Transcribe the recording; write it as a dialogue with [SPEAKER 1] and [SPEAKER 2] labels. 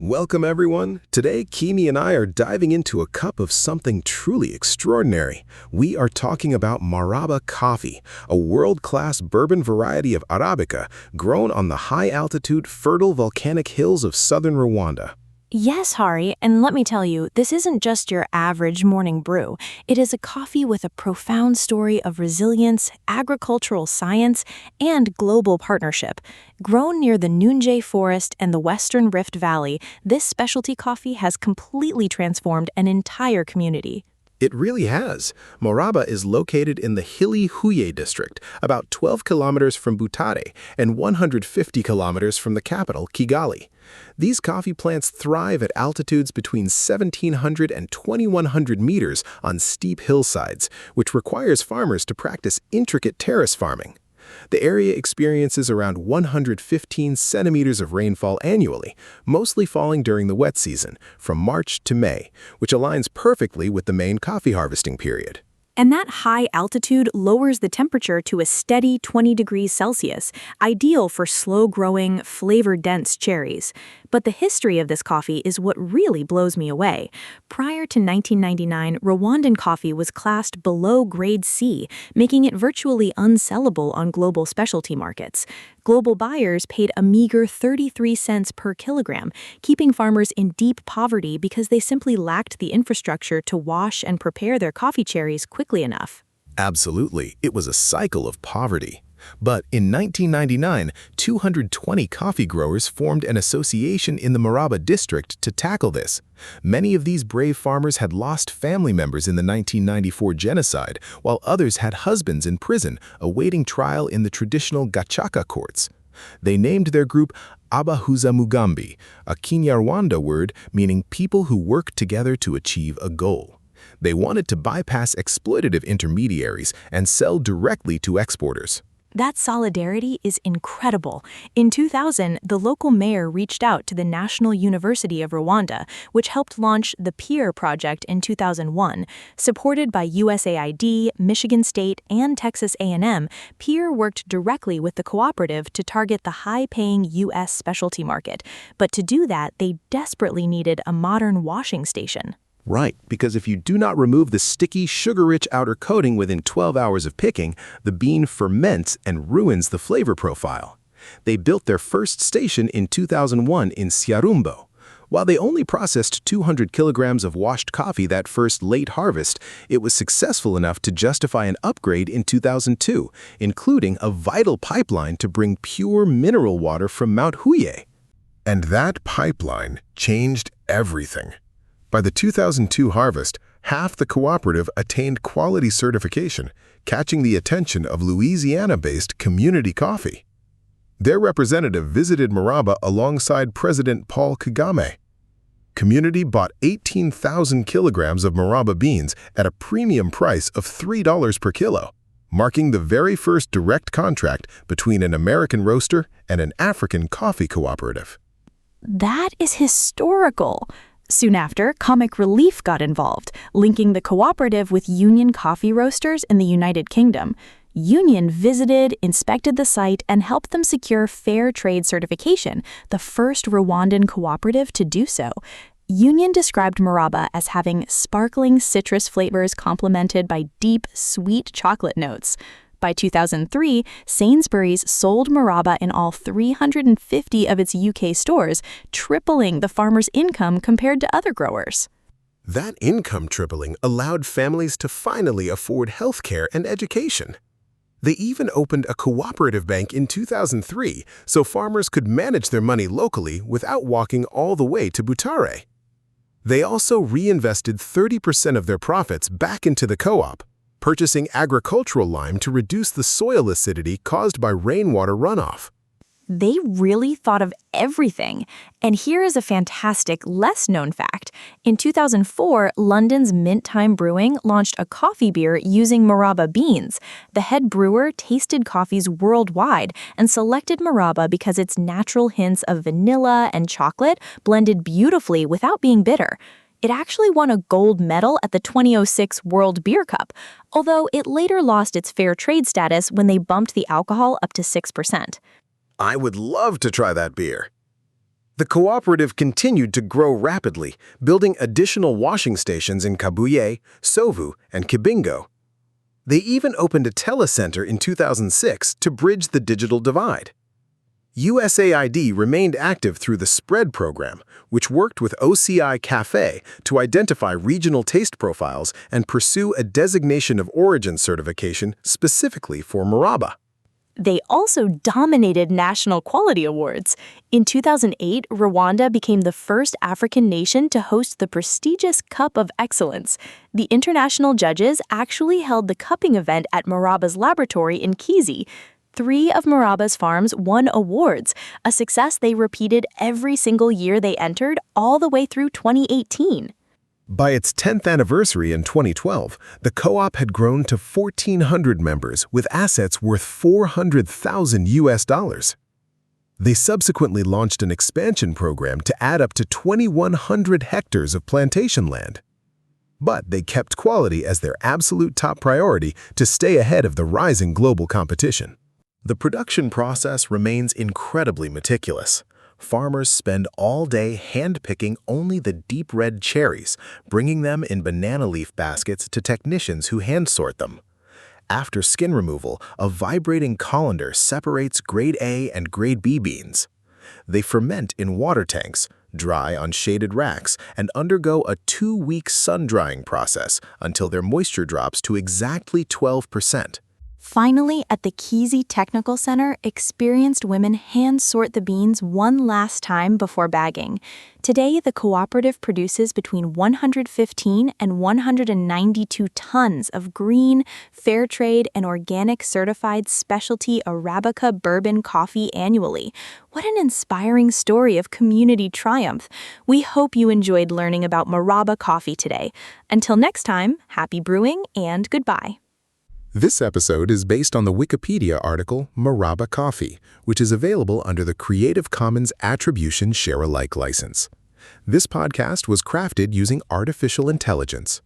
[SPEAKER 1] Welcome, everyone. Today, Kimi and I are diving into a cup of something truly extraordinary. We are talking about Maraba coffee, a world-class bourbon variety of Arabica grown on the high-altitude, fertile volcanic hills of southern Rwanda.
[SPEAKER 2] Yes, Hari, and let me tell you, this isn't just your average morning brew. It is a coffee with a profound story of resilience, agricultural science, and global partnership. Grown near the Nunje Forest and the Western Rift Valley, this specialty coffee has completely transformed an entire community.
[SPEAKER 1] It really has. Maraba is located in the hilly Huye district, about 12 kilometers from Butare and 150 kilometers from the capital, Kigali. These coffee plants thrive at altitudes between 1,700 and 2,100 meters on steep hillsides, which requires farmers to practice intricate terrace farming. The area experiences around 115 centimeters of rainfall annually, mostly falling during the wet season, from March to May, which aligns perfectly with the main coffee harvesting period.
[SPEAKER 2] And that high altitude lowers the temperature to a steady 20 degrees Celsius, ideal for slow-growing, flavor-dense cherries. But the history of this coffee is what really blows me away. Prior to 1999, Rwandan coffee was classed below grade C, making it virtually unsellable on global specialty markets. Global buyers paid a meager 33 cents per kilogram, keeping farmers in deep poverty because they simply lacked the infrastructure to wash and prepare their coffee cherries quickly enough.
[SPEAKER 1] Absolutely, it was a cycle of poverty. But in 1999, 220 coffee growers formed an association in the Maraba district to tackle this. Many of these brave farmers had lost family members in the 1994 genocide, while others had husbands in prison awaiting trial in the traditional Gacaca courts. They named their group Abahuza Mugambi, a Kinyarwanda word meaning people who work together to achieve a goal. They wanted to bypass exploitative intermediaries and sell directly to exporters.
[SPEAKER 2] That solidarity is incredible. In 2000, the local mayor reached out to the National University of Rwanda, which helped launch the PEER project in 2001. Supported by USAID, Michigan State, and Texas A&M, PEER worked directly with the cooperative to target the high-paying U.S. specialty market. But to do that, they desperately needed a modern washing station.
[SPEAKER 1] Right, because if you do not remove the sticky, sugar-rich outer coating within 12 hours of picking, the bean ferments and ruins the flavor profile. They built their first station in 2001 in Siarumbo. While they only processed 200 kilograms of washed coffee that first late harvest, it was successful enough to justify an upgrade in 2002, including a vital pipeline to bring pure mineral water from Mount Huye. And that pipeline changed everything. By the 2002 harvest, half the cooperative attained quality certification, catching the attention of Louisiana-based Community Coffee. Their representative visited Maraba alongside President Paul Kagame. Community bought 18,000 kilograms of Maraba beans at a premium price of $3 per kilo, marking the very first direct contract between an American roaster and an African coffee cooperative.
[SPEAKER 2] That is historical. Soon after, Comic Relief got involved, linking the cooperative with Union Coffee Roasters in the United Kingdom. Union visited, inspected the site, and helped them secure Fairtrade certification, the first Rwandan cooperative to do so. Union described Maraba as having sparkling citrus flavors complemented by deep, sweet chocolate notes. By 2003, Sainsbury's sold Maraba in all 350 of its UK stores, tripling the farmer's income compared to other growers.
[SPEAKER 1] That income tripling allowed families to finally afford health care and education. They even opened a cooperative bank in 2003 so farmers could manage their money locally without walking all the way to Butare. They also reinvested 30% of their profits back into the co-op, purchasing agricultural lime to reduce the soil acidity caused by rainwater runoff.
[SPEAKER 2] They really thought of everything. And here is a fantastic, less-known fact. In 2004, London's Mint Time Brewing launched a coffee beer using Maraba beans. The head brewer tasted coffees worldwide and selected Maraba because its natural hints of vanilla and chocolate blended beautifully without being bitter. It actually won a gold medal at the 2006 World Beer Cup, although it later lost its fair trade status when they bumped the alcohol up to 6%.
[SPEAKER 1] I would love to try that beer. The cooperative continued to grow rapidly, building additional washing stations in Kabuye, Sovu, and Kibingo. They even opened a telecenter in 2006 to bridge the digital divide. USAID remained active through the Spread program, which worked with OCI Cafe to identify regional taste profiles and pursue a designation of origin certification specifically for Maraba.
[SPEAKER 2] They also dominated national quality awards. In 2008, Rwanda became the first African nation to host the prestigious Cup of Excellence. The international judges actually held the cupping event at Maraba's laboratory in Kizi. 3 of Maraba's farms won awards, a success they repeated every single year they entered, all the way through 2018.
[SPEAKER 1] By its 10th anniversary in 2012, the co-op had grown to 1,400 members with assets worth $400,000. They subsequently launched an expansion program to add up to 2,100 hectares of plantation land. But they kept quality as their absolute top priority to stay ahead of the rising global competition. The production process remains incredibly meticulous. Farmers spend all day hand-picking only the deep red cherries, bringing them in banana leaf baskets to technicians who hand-sort them. After skin removal, a vibrating colander separates grade A and grade B beans. They ferment in water tanks, dry on shaded racks, and undergo a 2-week sun-drying process until their moisture drops to exactly 12%.
[SPEAKER 2] Finally, at the Kizi Technical Center, experienced women hand-sort the beans one last time before bagging. Today, the cooperative produces between 115 and 192 tons of green, Fairtrade, and organic certified specialty Arabica bourbon coffee annually. What an inspiring story of community triumph. We hope you enjoyed learning about Maraba coffee today. Until next time, happy brewing and goodbye.
[SPEAKER 1] This episode is based on the Wikipedia article Maraba Coffee, which is available under the Creative Commons Attribution Share-alike license. This podcast was crafted using artificial intelligence.